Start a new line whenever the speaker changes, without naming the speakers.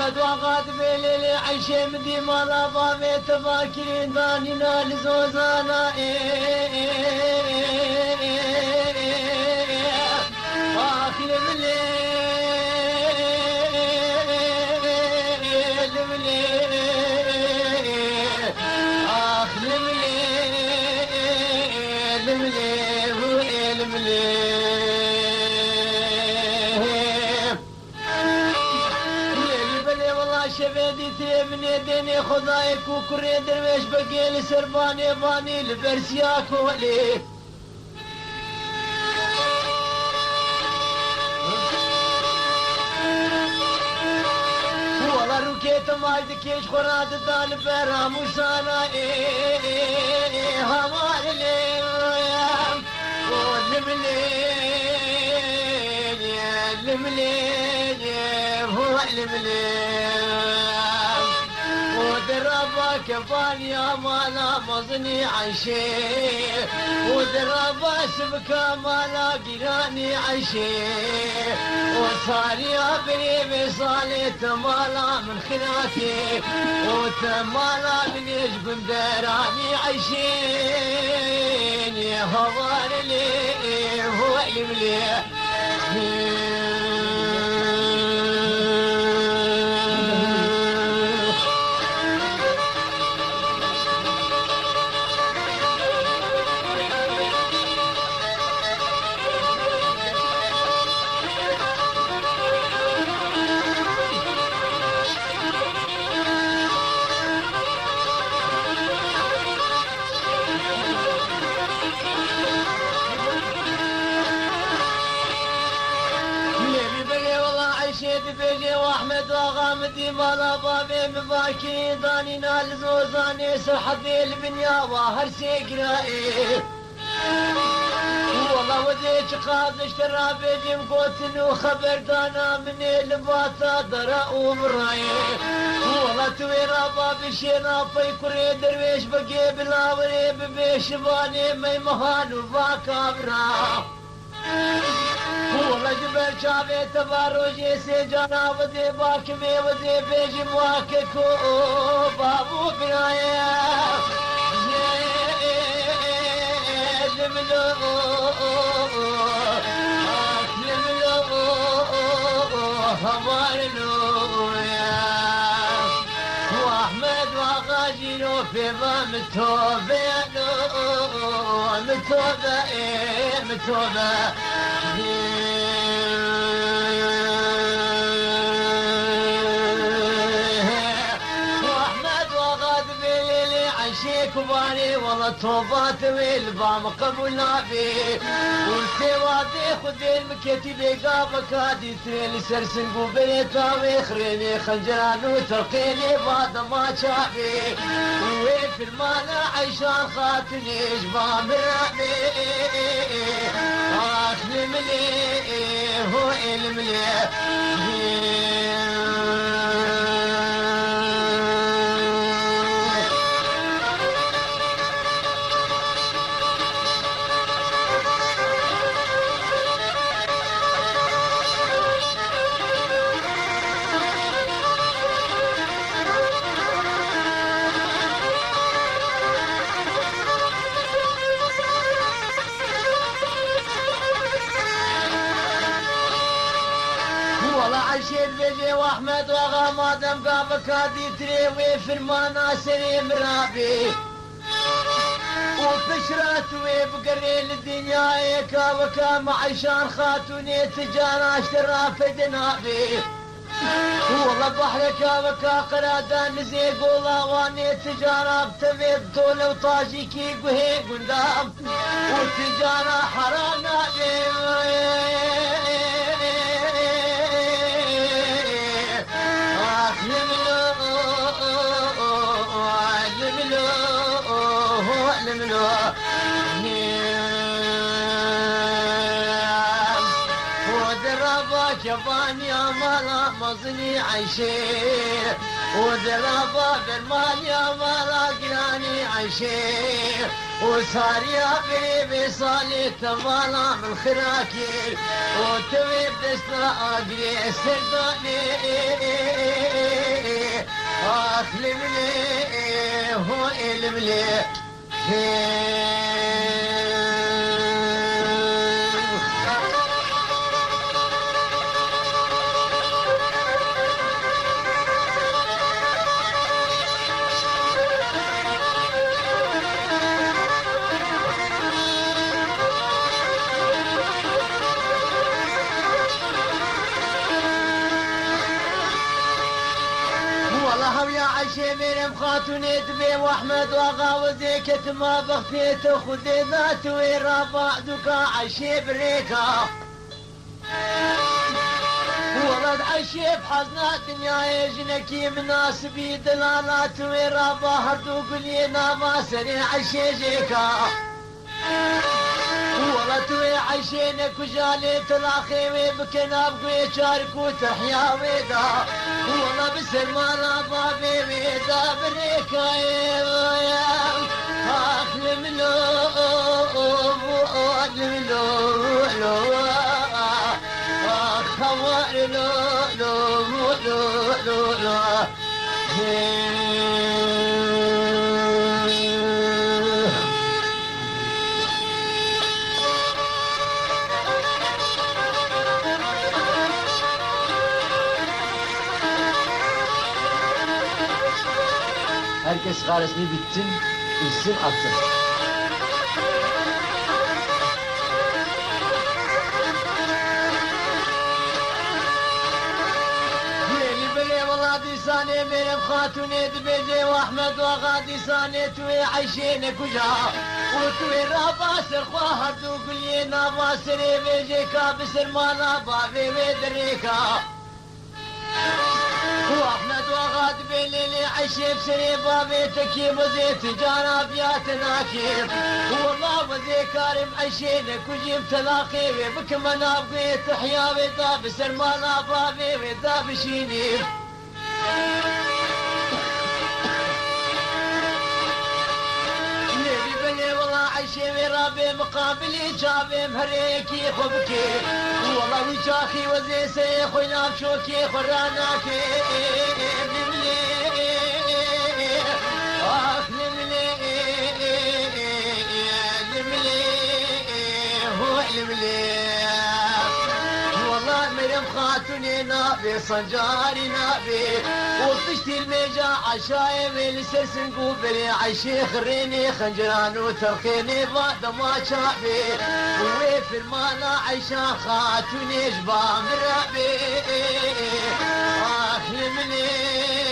واحمد وقاد بليل عيشي مدي مالا بابي تفاكرين دانينا لزوزانا اخي شبيدي من يديني خدايك وكري درويش بقيل سرباني باني لبرسياك ولي والله روكيت مايدك ايش خراد دان برام وسانا همار اليوم المليل هو المليل ودربك فانيا مالا مظني عشي ودرب اسمك مالا قراني عشي وصار يا بني صالت مالا من خلاتي وتمالا من يجبن دراني عشين يا هوار لي هو المليح بيجي واحمد وغامدي مالا بابي مباكي داني نال زوزاني سحبي البنيا وهر سيقرائي والله وديك قاد اشترى بيجي مقوتن وخبر دانا من الباتا درا ومراي والله تويرا بابي شينا في كوري درويش بقي بلا وريب بيشباني مي مهان وباكابرا والله جبل شابي تباروجي سجانا ودي باكمي ودي بيجي مواككو بابو بنايا لملو همارنو واحمد وغاجينو في متوبينو متوبة واحمد وغاد بليلي عشيك وباني والله توبات والبام قبل نابي والسوادي خذي المكتي بقابك هادي تريني سرسن قبليتا ويخريني خنجران وترقيني بعد ما شافي وفي المانا عيشان خاتني جبام الرابي اخلي مليه هو المليه عشيت بيجي واحمد وغامادم قابك هادي تريوي في المانا سليم رابي وفشرت وبقرين الدنيا يكا معشان خاتوني تجانا اشترى في دنابي والله بحرك وكا قرادان نزيق والله واني تجارة بتميد طول وطاجيكي قهي قندام وتجارة حرام نادي ودربك يابان يا مالا مظني عيشي ودربا بالمال يا مالا قراني عيشي وصار يا قريبي صالي تمالا من خراكي وتوي بدسنا اقري سرداني المليه هو المليه يا عشي من خاتون دبي واحمد وغاوزي كتما بغتيت خذي ذات ورابع دكا عشي بريكا ولد عشي بحزنا الدنيا يجنكي مناسبي دلالات ورابع هردو قلينا ما سري عشي جيكا ولد عشينك وجاليت الاخي بكنا بقوي شاركو تحيا ويدا والله بسلمان بابي ويدا بريكا اخ الملو اخ خوار لو Herkes kahresini bitsin, içsin atsın. Yeli bile valla disane benim hatun edibece Ahmet vaga disane tüve ayşene kuca Utve rabasır kvahardu gülye nabasır evece kabisır mana bave ve dereka واحمد وغاد بليلي عشيب سري بابيتك وزيت جانا بياتنا كيف والله وزي كارم عشينك وجيب تلاقي بك منا بقيت حيا وذا بسر مانا بابي وذا بشيني نبي بني والله عشيب رابي مقابلي جابي مهريكي خبكي والله وجاخي وزي سيخوي نافشوكي خراناكي والله مريم خاتوني نابي صنجاري نابي وطشتي الميجا عشايم لسرسن قوبلي عيشي خريني خنجران وترخيني بعد ما شافي وفي المانا عيشا خاتوني جبا مرابي اخ الملي